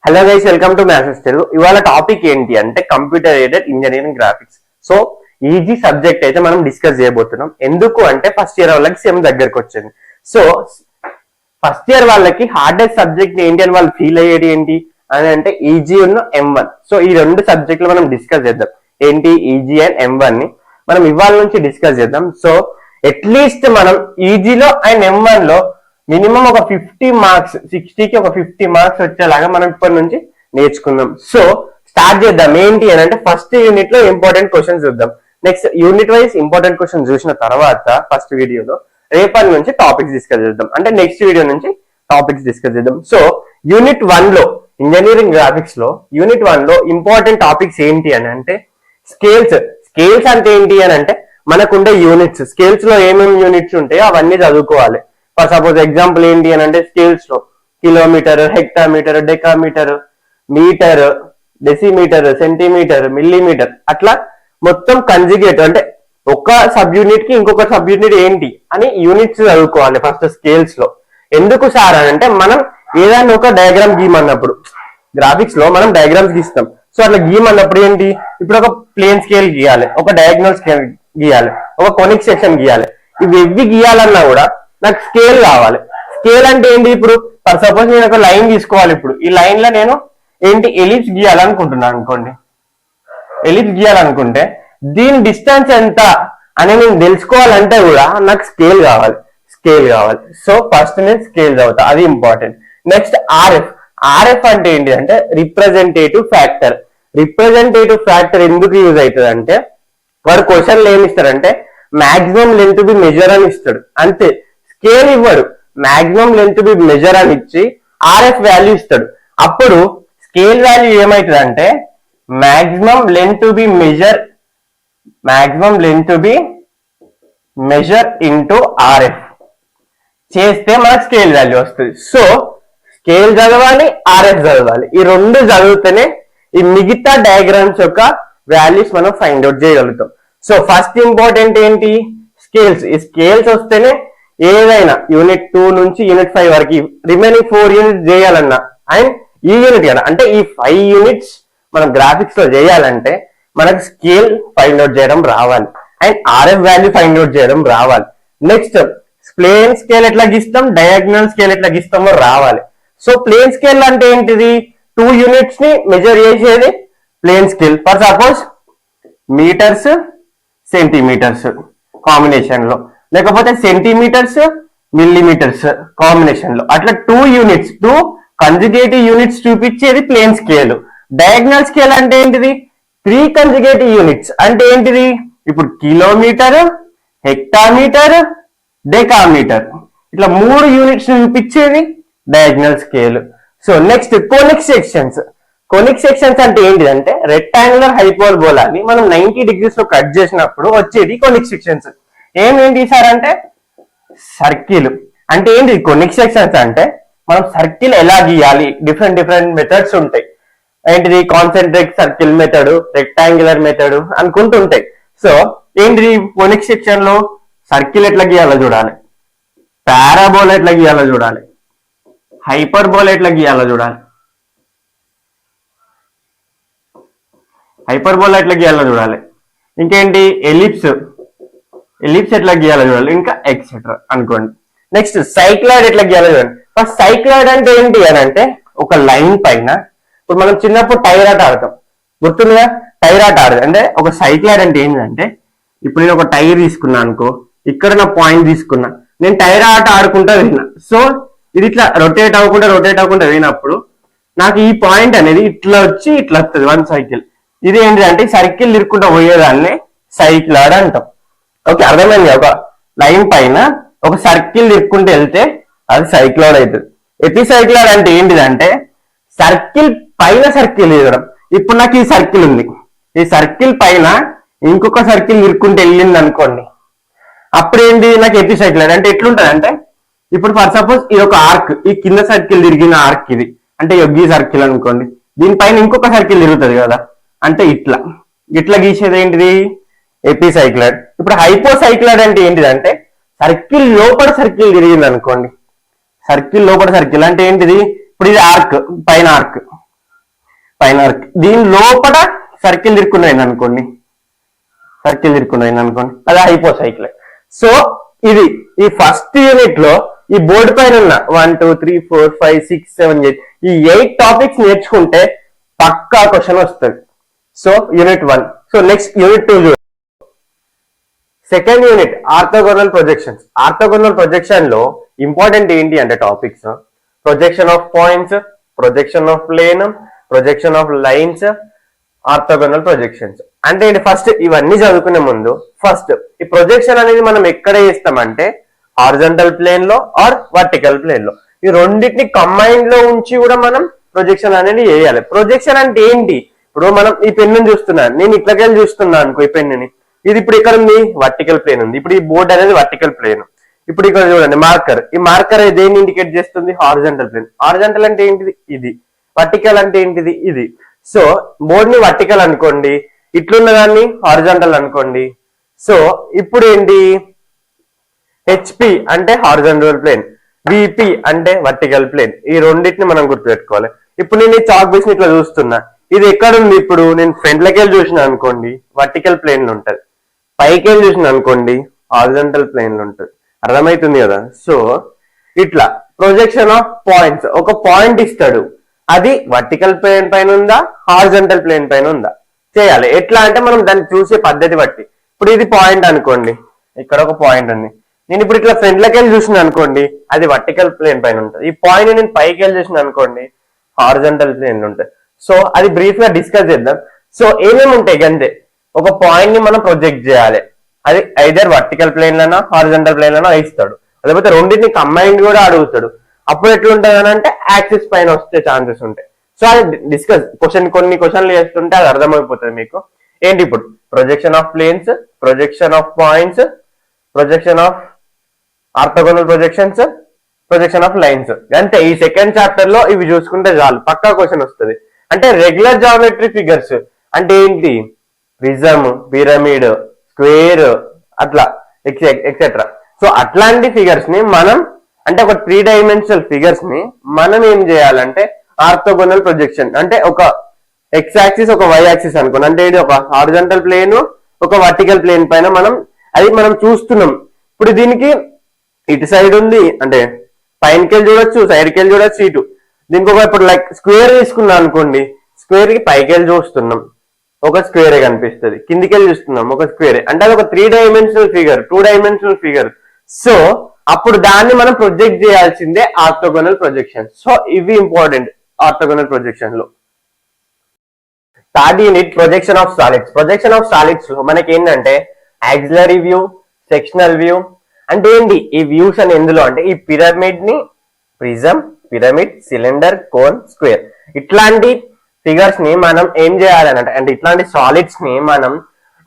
Hello guys, welcome to maths Telugu. ఇవాళ topic ఏంటి అంటే computer aided engineering graphics. So easy subject అయితే మనం డిస్కస్ చేయబోతున్నాం. ఎందుకు అంటే ఫస్ట్ ఇయర్ వాళ్ళకి సేమ్ దగ్గరకు వచ్చింది. సో ఫస్ట్ ఇయర్ వాళ్ళకి హార్డెస్ట్ సబ్జెక్ట్ ఏంటి అని వాళ్ళు ఫీల్ అయ్యేది ఏంటి అని అంటే ఈజీ ఉన్న M1. సో ఈ రెండు సబ్జెక్టులు మనం డిస్కస్ చేద్దాం. ఏంటి ఈజీ అండ్ M1 ని మనం ఇవాళ నుంచి డిస్కస్ చేద్దాం. సో అట్లీస్ట్ మనం ఈజీలో అండ్ M1 లో మినిమం ఒక 50 మార్క్స్, 60కి ఒక 50 మార్క్స్ వచ్చేలాగా మనం ఇప్పటి నుంచి నేర్చుకుందాం. సో స్టార్ట్ చేద్దాం. ఏంటి అని అంటే ఫస్ట్ యూనిట్ లో ఇంపార్టెంట్ క్వశ్చన్స్ చూద్దాం. Next unit wise important question చూసిన తర్వాత ఫస్ట్ వీడియోలో రేపటి నుంచి టాపిక్స్ డిస్కస్ చేద్దాం. అంటే నెక్స్ట్ వీడియో నుంచి టాపిక్స్ డిస్కస్ చేద్దాం. సో యూనిట్ 1 లో ఇంజనీరింగ్ గ్రాఫిక్స్ లో యూనిట్ 1 లో ఇంపార్టెంట్ టాపిక్స్ ఏంటి అని అంటే స్కేల్స్. స్కేల్స్ అంటే ఏంటి అని అంటే మనకుండే యూనిట్స్, స్కేల్స్ లో ఏమేమి యూనిట్స్ ఉంటాయో అవన్నీ చదువుకోవాలి. ఫర్ సపోజ్ ఎగ్జాంపుల్ ఏంటి అని అంటే స్కేల్స్ లో kilometre, hectometre, decametre, metre, decimetre, centimetre, millimetre, అట్లా మొత్తం కంజుగేట్ అంటే ఒక సబ్ యూనిట్ కి ఇంకొక సబ్ యూనిట్ ఏంటి అని యూనిట్స్ చదువుకోవాలి ఫస్ట్ స్కేల్స్ లో. ఎందుకు సార్ అని అంటే మనం ఏదైనా ఒక డయాగ్రామ్ గీయమన్నప్పుడు గ్రాఫిక్స్ లో మనం డయాగ్రామ్స్ గీస్తాం. సో అట్లా గీయమన్నప్పుడు ఏంటి, ఇప్పుడు ఒక ప్లేన్ స్కేల్ గీయాలి, ఒక డయాగ్నల్ స్కేల్ గీయాలి, ఒక కొనిక్ సెక్షన్ గీయాలి. ఇవి ఎవ్వి గీయాలన్నా కూడా నాకు స్కేల్ కావాలి. స్కేల్ అంటే ఏంటి, ఇప్పుడు ఫర్ సపోజ్ నేను ఒక లైన్ తీసుకోవాలి. ఇప్పుడు ఈ లైన్ లో నేను ఏంటి ఎలిప్స్ గీయాలనుకుంటున్నాను అనుకోండి. ఎలిప్స్ గీయాలనుకుంటే దీని డిస్టెన్స్ ఎంత అని నేను తెలుసుకోవాలంటే కూడా నాకు స్కేల్ కావాలి. సో ఫస్ట్ నేను స్కేల్ చదువుతా, అది ఇంపార్టెంట్. నెక్స్ట్ ఆర్ఎఫ్ అంటే ఏంటి అంటే రిప్రజెంటేటివ్ ఫ్యాక్టర్. రిప్రజెంటేటివ్ ఫ్యాక్టర్ ఎందుకు యూజ్ అవుతుంది అంటే వాడు క్వశ్చన్లు ఏమి ఇస్తాడంటే మాక్సిమం లెంత్ బి మెజర్ అని ఇస్తాడు, అంతే. స్కేల్ ఇవ్వడు, మాక్సిమం లెంత్ బి మెజర్ అని ఇచ్చి ఆర్ఎఫ్ వాల్యూ ఇస్తాడు. అప్పుడు స్కేల్ వాల్యూ ఏమవుతుంది అంటే maximum length B measure into RF చేస్తే మనకు స్కేల్ వాల్యూ వస్తుంది. సో స్కేల్ చదవాలి, ఆర్ఎఫ్ చదవాలి. ఈ రెండు చదివితేనే ఈ మిగతా డయాగ్రామ్స్ యొక్క వాల్యూస్ మనం ఫైండ్ అవుట్ చేయగలుగుతాం. సో ఫస్ట్ ఇంపార్టెంట్ ఏంటి, స్కేల్స్. ఈ స్కేల్స్ వస్తేనే ఏదైనా యూనిట్ 2 నుంచి యూనిట్ 5 వరకు రిమైనింగ్ 4 యూనిట్స్ చేయాలన్నా అండ్ ఈ యూనిట్ కదా అంటే ఈ 5 యూనిట్స్ మనం గ్రాఫిక్స్ లో చేయాలంటే మనకు స్కేల్ ఫైండ్ అవుట్ చేయడం రావాలి and RF value find out చేయడం రావాలి. నెక్స్ట్ ప్లేన్ స్కేల్ ఎట్లా గీస్తాం, డయాగ్నల్ స్కేల్ ఎట్లా గీస్తామో రావాలి. సో ప్లేన్ స్కేల్ అంటే ఏంటిది, 2 యూనిట్స్ ని మెజర్ చేసేది plane scale. For suppose metres, centimetres combination లో, లేకపోతే సెంటీమీటర్స్, మిల్లీమీటర్స్ కాంబినేషన్ లో, అట్లా 2 యూనిట్స్, 2 కంజుగేటివ్ యూనిట్స్ చూపించేది ప్లేన్ స్కేల్. డయాగ్నల్ స్కేల్ అంటే ఏంటిది, 3 కంజుగేటివ్ యూనిట్స్ అంటే ఏంటిది, ఇప్పుడు కిలోమీటర్, హెక్టామీటర్, డెకామీటర్, ఇట్లా 3 యూనిట్స్ చూపించేది diagonal scale. So next conic sections. Conic sections అంటే ఏంటిదంటే రెక్టాంగులర్ హైపర్బోలాని మనం 90 డిగ్రీస్ లో కట్ చేసినప్పుడు వచ్చేది కోనిక్ సెక్షన్స్. ఏంటి సార్ అంటే సర్కిల్. అంటే ఏంటి కోనిక్ సెక్షన్స్ అంటే మనం సర్కిల్ ఎలా గీయాలి, డిఫరెంట్ మెథడ్స్ ఉంటాయి. ఏంటిది concentric circle method, rectangular method అనుకుంటుంటాయి. సో ఏంటిది కోనిక్ సెక్షన్ లో సర్కిల్ ఎట్లా గీయాలో చూడాలి, పారాబోలా ఎట్లా గీయాలో చూడాలి, హైపర్బోలా ఎట్లా గీయాలో చూడాలి, ఇంకేంటి ఎలిప్స్ ఎట్లా గీయాలో చూడాలి, ఇంకా ఎక్సెట్రా అనుకోండి. నెక్స్ట్ సైక్లాయిడ్ ఎట్లా గీయాలో చూడండి. ఫస్ట్ సైక్లాయిడ్ అంటే ఏంటి అని అంటే ఒక లైన్ పైన, ఇప్పుడు మనం చిన్నప్పుడు టైర్ ఆట ఆడతాం, గుర్తుందిగా టైర్ ఆట ఆడదు అంటే ఒక సైక్లాయిడ్ అంటే ఏంటంటే ఇప్పుడు నేను ఒక టైర్ తీసుకున్నా అనుకో, ఇక్కడ నా పాయింట్ తీసుకున్నా, నేను టైర్ ఆట ఆడుకుంటా వెళ్ళిన. సో ఇది ఇట్లా రొటేట్ అవ్వకుండా వెళ్ళినప్పుడు నాకు ఈ పాయింట్ అనేది ఇట్లా వచ్చి ఇట్లా వస్తుంది 1 సైకిల్. ఇది ఏంటంటే సర్కిల్ తిరుక్కుంటూ పోయేదాన్ని సైక్లాయిడ్ అంటాం. ఓకే, అర్థమైంది. ఒక లైన్ పైన ఒక సర్కిల్ తిరుక్కుంటూ వెళ్తే అది సైక్లాయిడ్ అవుతుంది. ఎపిసైక్లాయిడ్ అంటే ఏంటిదంటే సర్కిల్ పైన సర్కిల్ తీయడం. ఇప్పుడు నాకు ఈ సర్కిల్ ఉంది, ఈ సర్కిల్ పైన ఇంకొక సర్కిల్ తిరుక్కుంటూ వెళ్ళింది అనుకోండి, అప్పుడు ఏంటి నాకు ఎపిసైక్లాయిడ్ అంటే ఎట్లుంటది అంటే ఇప్పుడు ఫర్ సపోజ్ ఇది ఒక ఆర్క్, ఈ కింద సర్కిల్ తిరిగిన ఆర్క్ ఇది అంటే ఈ సర్కిల్ అనుకోండి, దీనిపైన ఇంకొక సర్కిల్ తిరుగుతుంది కదా, అంటే ఇట్లా గీసేది ఏంటిది ఎపిసైక్లాయిడ్. ఇప్పుడు హైపోసైక్లాయిడ్ అంటే ఏంటిదంటే సర్కిల్ లోపల సర్కిల్ తిరిగింది అనుకోండి, సర్కిల్ లోపల సర్కిల్ అంటే ఏంటిది, ఇప్పుడు ఇది ఆర్క్, పైన ఆర్క్, పైన దీని లోపల సర్కిల్ తిరుక్కున్నాయి అనుకోండి, అది హైపోసైకిల్. సో ఇది ఈ ఫస్ట్ యూనిట్ లో ఈ బోర్డు పైన ఉన్న 1 2 3 4 5 6 7 8 ఈ 8 టాపిక్స్ నేర్చుకుంటే పక్కా క్వశ్చన్ వస్తుంది. So unit 1. So next unit 2 second unit orthogonal projections. Orthogonal projection లో ఇంపార్టెంట్ ఏంటి అంటే topics projection of points, projection of plane, projection of lines, orthogonal projections. అంటే ఏంటి, ఫస్ట్ ఇవన్నీ చదువుకునే ముందు ఫస్ట్ ఈ ప్రొజెక్షన్ అనేది మనం ఎక్కడ చేస్తామంటే హారిజాంటల్ ప్లేన్ లో ఆర్ వర్టికల్ ప్లేన్ లో. ఈ రెండింటిని కంబైన్డ్ లో ఉంచి కూడా మనం ప్రొజెక్షన్ అనేది వేయాలి. ప్రొజెక్షన్ అంటే ఏంటి, ఇప్పుడు మనం ఈ పెన్ను చూస్తున్నాను, నేను ఇట్లకెళ్ళి చూస్తున్నాను అనుకో ఈ పెన్నుని, ఇది ఇప్పుడు ఇక్కడ ఉంది వర్టికల్ ప్లేన్ ఉంది, ఇప్పుడు ఈ బోర్డ్ అనేది వర్టికల్ ప్లేన్. ఇప్పుడు ఇక్కడ చూడండి మార్కర్, ఈ మార్కర్ దేన్ని ఇండికేట్ చేస్తుంది, హారిజాంటల్ ప్లేన్. హారిజాంటల్ అంటే ఏంటిది, ఇది. వర్టికల్ అంటే ఏంటిది, ఇది. సో బోర్డ్ ని వర్టికల్ అనుకోండి, ఇట్లున్న దాన్ని హారిజాంటల్ అనుకోండి. సో ఇప్పుడు ఏంటి, హెచ్పి అంటే హారిజాంటల్ ప్లేన్, విపి అంటే వర్టికల్ ప్లేన్. ఈ రెండింటిని మనం గుర్తుపెట్టుకోవాలి. ఇప్పుడు నేను ఈ చాక్ పీస్ ని ఇట్లా చూస్తున్నా, ఇది ఎక్కడ ఉంది, ఇప్పుడు నేను ఫ్రంట్ లకి వెళ్ళి చూసిన అనుకోండి వర్టికల్ ప్లేన్ లో ఉంటది, పైకి వెళ్ళి చూసిన అనుకోండి హారిజాంటల్ ప్లేన్ లో ఉంటది. అర్థమవుతుంది కదా. సో ఇట్లా ప్రొజెక్షన్ ఆఫ్ పాయింట్స్, ఒక పాయింట్ ఇస్తాడు, అది వర్టికల్ ప్లేన్ పైన ఉందా హారిజాంటల్ ప్లేన్ పైన ఉందా చేయాలి. ఎట్లా అంటే మనం దాన్ని చూసే పద్ధతి బట్టి, ఇప్పుడు ఇది పాయింట్ అనుకోండి, ఇక్కడ ఒక పాయింట్ ఉంది, నేను ఇప్పుడు ఇట్లా ఫ్రంట్ లకి వెళ్ళి చూసిన అనుకోండి అది వర్టికల్ ప్లేన్ పైన ఉంటుంది. ఈ పాయింట్ నేను పైకి వెళ్ళి చూసిన అనుకోండి హారిజాంటల్ ప్లేన్ లో ఉంటుంది. సో అది బ్రీఫ్ గా డిస్కస్ చేద్దాం. సో ఏమేమి ఉంటాయి అంతే, ఒక పాయింట్ ని మనం ప్రొజెక్ట్ చేయాలి, అది ఐదర్ వర్టికల్ ప్లేన్ లోనో హారిజాంటల్ ప్లేన్ లోనో ఇస్తాడు, లేకపోతే రెండింటిని కంబైన్డ్ కూడా అడుగుతాడు. అప్పుడు ఎట్లుంటది అని అంటే యాక్సిస్ పైన వస్తే ఛాన్సెస్ ఉంటాయి. సో అది డిస్కస్ కొన్ని క్వశ్చన్లు చేస్తుంటే అది అర్థమైపోతుంది మీకు. ఏంటి ఇప్పుడు projection of planes, projection of points, projection of orthogonal projections, projection of lines. అంటే ఈ సెకండ్ చాప్టర్ లో ఇవి చూసుకుంటే చాలు, పక్కా క్వశ్చన్ వస్తుంది. అంటే రెగ్యులర్ జామెట్రీ ఫిగర్స్ అంటే ఏంటి, ప్రిజమ్, పిరమిడ్, స్క్వేర్, అట్లా ఎక్సెట్రా. సో అట్లాంటి ఫిగర్స్ ని మనం అంటే ఒక 3 డైమెన్షనల్ ఫిగర్స్ ని మనం ఏం చేయాలంటే ఆర్థోగోనల్ ప్రొజెక్షన్ అంటే ఒక ఎక్స్ యాక్సిస్ ఒక వై యాక్సిస్ అనుకోండి, అంటే ఇది ఒక హారిజాంటల్ ప్లేన్ ఒక వర్టికల్ ప్లేన్ పైన మనం చూస్తున్నాం. ఇప్పుడు దీనికి ఇటు సైడ్ ఉంది అంటే పైనకి వెళ్ళి చూడొచ్చు, సైడ్కి వెళ్ళి చూడొచ్చు, ఇటు. దీనికి ఒక ఇప్పుడు లైక్ స్క్వేర్ తీసుకున్నాం అనుకోండి, స్క్వేర్ కి పైకి వెళ్ళి చూస్తున్నాం ఒక స్క్వేరే కనిపిస్తుంది, కిందికి వెళ్ళి చూస్తున్నాం ఒక స్క్వేరే, అంటే అది ఒక 3 dimensional figure, 2 dimensional figure. So అప్పుడు దాన్ని మనం ప్రొజెక్ట్ చేయాల్సిందే ఆర్థోగోనల్ ప్రొజెక్షన్. సో ఇవి ఇంపార్టెంట్ ఆర్థోగోనల్ ప్రొజెక్షన్ లో. Third unit projection of solids. Projection of solids లో మనకి ఏంటంటే యాక్సిలరీ వ్యూ, సెక్షనల్ వ్యూ. అంటే ఏంటి ఈ వ్యూస్ అని ఎందులో అంటే ఈ పిరమిడ్ ని prism, pyramid, cylinder, cone, square ఇట్లాంటి ఫిగర్స్ ని మనం ఏం చేయాలనంటే అంటే ఇట్లాంటి సాలిడ్స్ ని మనం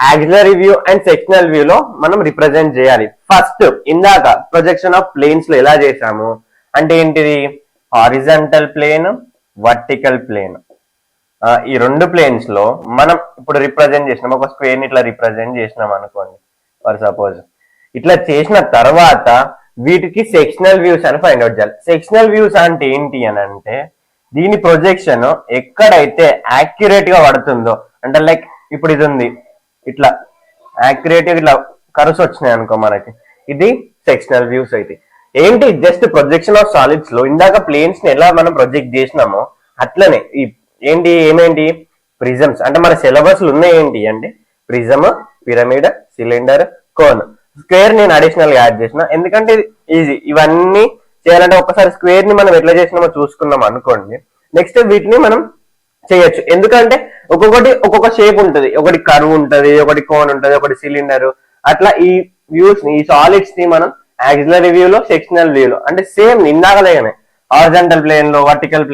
auxiliary view and sectional view లో మనం రిప్రజెంట్ చేయాలి. ఫస్ట్ ఇందాక ప్రొజెక్షన్ ఆఫ్ ప్లేన్స్ లో ఎలా చేసాము అంటే ఏంటిది, హారిజాంటల్ ప్లేన్, వర్టికల్ ప్లేన్, ఈ 2 ప్లేన్స్ లో మనం ఇప్పుడు రిప్రజెంట్ చేసినాం. ఒక స్క్వేర్ ని ఇట్లా రిప్రజెంట్ చేసినాం అనుకోండి ఫర్ సపోజ్. ఇట్లా చేసిన తర్వాత వీటికి సెక్షనల్ వ్యూస్ అని ఫైండ్ అవుట్ చేయాలి. సెక్షనల్ వ్యూస్ అంటే ఏంటి అని అంటే దీని ప్రొజెక్షన్ ఎక్కడైతే యాక్యురేట్ గా పడుతుందో, అంటే లైక్ ఇప్పుడు ఇది ఉంది ఇట్లా యాక్యురేట్ గా ఇట్లా కర్వ్స్ వచ్చినాయి అనుకో మనకి, ఇది సెక్షనల్ వ్యూస్ అయితే. ఏంటి జస్ట్ ప్రొజెక్షన్ ఆఫ్ సాలిడ్స్ లో ఇందాక ప్లేన్స్ ని ఎలా మనం ప్రొజెక్ట్ చేసినామో అట్లనే ఏమేంటి ప్రిజమ్స్. అంటే మన సిలబస్ లో ఉన్నాయి ఏంటి అంటే prism, pyramid, cylinder, cone, square నేను అడిషనల్ గా యాడ్ చేసిన ఎందుకంటే ఈజీ. ఇవన్నీ చేయాలంటే ఒకసారి స్క్వేర్ ని మనం ఎట్లా చేసినామో చూసుకున్నాం అనుకోండి, నెక్స్ట్ వీటిని మనం చేయొచ్చు. ఎందుకంటే ఒక్కొక్క షేప్ ఉంటది, ఒకటి కర్వ్ ఉంటది, ఒకటి కోన్ ఉంటది, ఒకటి సిలిండర్. అట్లా ఈ వ్యూస్ ని, ఈ సాలిడ్స్ ని మనం యాక్సిలరీ వ్యూ లో, సెక్షనల్ వ్యూ లో అంటే సేమ్ ఇందాకలేగానే హారిజాంటల్ ప్లేన్ లో, వర్టికల్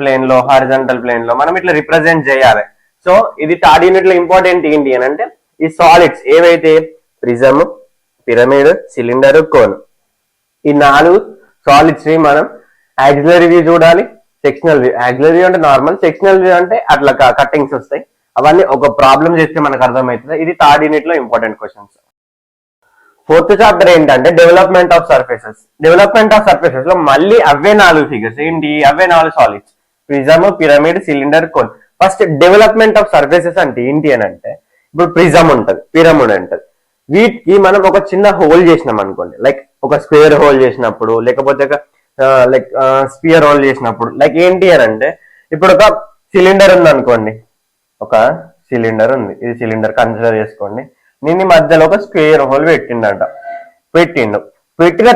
ప్లేన్ లో, హారిజాంటల్ ప్లేన్ లో మనం ఇట్లా రిప్రజెంట్ చేయాలి. సో ఇది థర్డ్ యూనిట్ లో ఇంపార్టెంట్ ఏంటి అని అంటే ఈ సాలిడ్స్ ఏవైతే ప్రిజమ్, పిరమిడ్, సిలిండర్, కోన్, ఈ 4 సాలిడ్స్ ని మనం యాక్సిలరీ వ్యూ చూడాలి, సెక్షనల్ వ్యూ. యాక్సిలరీ వ్యూ అంటే నార్మల్, సెక్షనల్ వ్యూ అంటే అట్లా కట్టింగ్స్ వస్తాయి. అవన్నీ ఒక ప్రాబ్లం చేస్తే మనకు అర్థమవుతుంది. ఇది థర్డ్ యూనిట్ లో ఇంపార్టెంట్ క్వశ్చన్స్. ఫోర్త్ చాప్టర్ ఏంటంటే development of surfaces. Development of surfaces లో మళ్ళీ అవే 4 ఫిగర్స్ ఏంటి, అవే 4 solids. Prism, pyramid, cylinder, cone. First development of surfaces అంటే ఏంటి అని అంటే, ఇప్పుడు ప్రిజమ్ ఉంటది, పిరమిడ్ ఉంటది. వీటికి మనం ఒక చిన్న హోల్ చేసినాం అనుకోండి, లైక్ ఒక స్క్వేర్ హోల్ చేసినప్పుడు, లేకపోతే ఒక లైక్ స్పియర్ హోల్ చేసినప్పుడు, లైక్ ఏంటి అని అంటే, ఇప్పుడు ఒక సిలిండర్ ఉంది అనుకోండి, ఒక సిలిండర్ ఉంది, ఇది సిలిండర్ కన్సిడర్ చేసుకోండి. దీని మధ్యలో ఒక స్క్వేర్ హోల్ పెట్టిన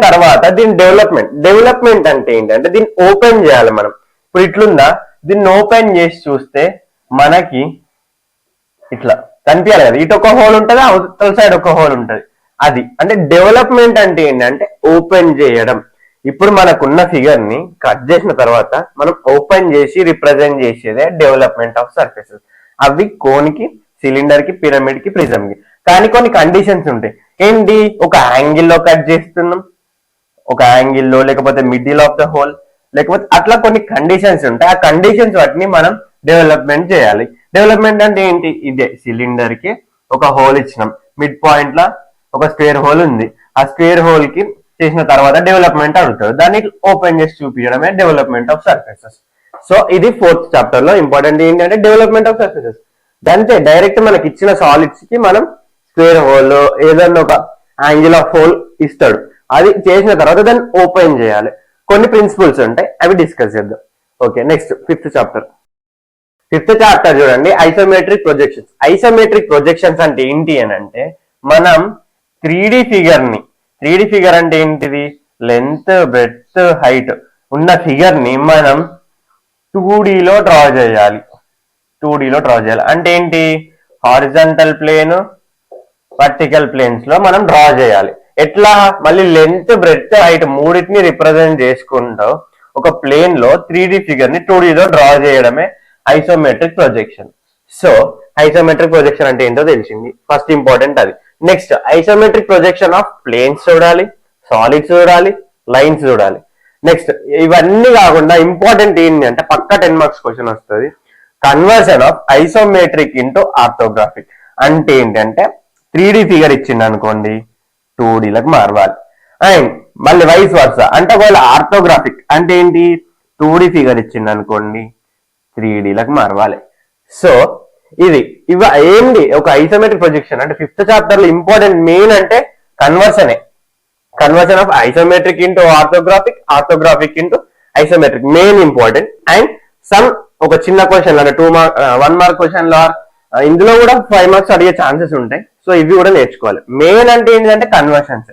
తర్వాత దీని డెవలప్మెంట్ అంటే ఏంటంటే, దీన్ని ఓపెన్ చేయాలి మనం. ఇప్పుడు ఇట్లుందా, దీన్ని ఓపెన్ చేసి చూస్తే మనకి ఇట్లా కనిపించాలి కదా, ఇటు ఒక హోల్ ఉంటుంది, అవతల సైడ్ ఒక హోల్ ఉంటుంది. అది అంటే డెవలప్మెంట్ అంటే ఏంటంటే ఓపెన్ చేయడం. ఇప్పుడు మనకున్న ఫిగర్ ని కట్ చేసిన తర్వాత మనం ఓపెన్ చేసి రిప్రజెంట్ చేసేదే డెవలప్మెంట్ ఆఫ్ సర్ఫేసెస్. అవి కోన్కి, సిలిండర్ కి, పిరమిడ్ కి, ప్రిజమ్ కి. కానీ కొన్ని కండిషన్స్ ఉంటాయి. ఏంటి, ఒక యాంగిల్లో కట్ చేస్తున్నాం, ఒక యాంగిల్లో, లేకపోతే మిడిల్ ఆఫ్ ద హోల్, లేకపోతే అట్లా కొన్ని కండిషన్స్ ఉంటాయి. ఆ కండిషన్స్ వాటిని మనం డెవలప్మెంట్ చేయాలి. డెవలప్మెంట్ అంటే ఏంటి, ఇదే సిలిండర్ కి ఒక హోల్ ఇచ్చినాం, మిడ్ పాయింట్ లా ఒక స్క్వేర్ హోల్ ఉంది. ఆ స్క్వేర్ హోల్ కి చేసిన తర్వాత డెవలప్మెంట్ అడుగుతారు, దాన్ని ఓపెన్ చేసి చూపించడమే డెవలప్మెంట్ ఆఫ్ సర్ఫేసెస్. సో ఇది 4th చాప్టర్ లో ఇంపార్టెంట్ ఏంటంటే డెవలప్మెంట్ ఆఫ్ సర్ఫేసెస్. అంతే, డైరెక్ట్ మనకి ఇచ్చిన సాలిడ్స్ కి మనం స్క్వేర్ హోల్ ఏదన్నా ఒక యాంగిల్ ఆఫ్ హోల్ ఇస్తాడు, అది చేసిన తర్వాత దాన్ని ఓపెన్ చేయాలి. కొన్ని ప్రిన్సిపల్స్ ఉంటాయి, అవి డిస్కస్ చేద్దాం. Okay, next 5th chapter. 5th chapter చూడండి, ఐసోమెట్రిక్ ప్రొజెక్షన్స్. ఐసోమెట్రిక్ ప్రొజెక్షన్స్ అంటే ఏంటి అని అంటే, మనం 3D ఫిగర్ అంటే ఏంటిది, లెంత్, బ్రెడ్త్, హైట్ ఉన్న ఫిగర్ ని మనం 2D లో డ్రా చేయాలి. అంటే ఏంటి, హారిజంటల్ ప్లేన్, వర్టికల్ ప్లేన్స్ లో మనం డ్రా చేయాలి. ఎట్లా, మళ్ళీ లెంత్, బ్రెడ్త్, హైట్ మూడింటిని రిప్రజెంట్ చేసుకుంటూ ఒక ప్లేన్ లో 3D ఫిగర్ ని 2D లో డ్రా చేయడమే isometric projection. So isometric projection అంటే ఏంటో తెలిసింది, ఫస్ట్ ఇంపార్టెంట్ అది. Next isometric projection of planes చూడాలి, సాలిడ్స్ చూడాలి, లైన్స్ చూడాలి. నెక్స్ట్ ఇవన్నీ కాకుండా ఇంపార్టెంట్ ఏంటి అంటే, పక్క 10 మార్క్స్ క్వశ్చన్ వస్తుంది, conversion of isometric into orthographic. అంటే ఏంటంటే 3D ఫిగర్ ఇచ్చింది అనుకోండి, 2D లకు మారవాలి. అండ్ మళ్ళీ వైస్ వర్సా, అంటే ఒకవేళ ఆర్థోగ్రాఫిక్ అంటే ఏంటి, 2D ఫిగర్ ఇచ్చింది అనుకోండి, 3D లకు మారవాలి. సో ఇది ఏంటి ఒక ఐసోమెట్రిక్ ప్రొజెక్షన్ అంటే 5th చాప్టర్ లో ఇంపార్టెంట్ మెయిన్ అంటే conversion of isometric into orthographic into isometric main important. And some ఒక చిన్న క్వశ్చన్ అంటే 1 మార్క్ క్వశ్చన్ లో ఇందులో కూడా 5 మార్క్స్ అడిగే ఛాన్సెస్ ఉంటాయి. సో ఇవి కూడా నేర్చుకోవాలి. మెయిన్ అంటే ఏంటంటే కన్వర్షన్స్.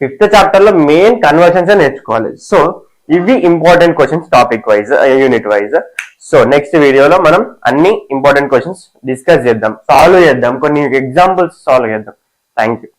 5th చాప్టర్ లో మెయిన్ కన్వర్షన్స్ నేర్చుకోవాలి. సో ఇవి important questions topic wise, unit wise. So next వీడియోలో మనం అన్ని ఇంపార్టెంట్ క్వశ్చన్స్ డిస్కస్ చేద్దాం, సాల్వ్ చేద్దాం, కొన్ని ఎగ్జాంపుల్స్ సాల్వ్ చేద్దాం. Thank you.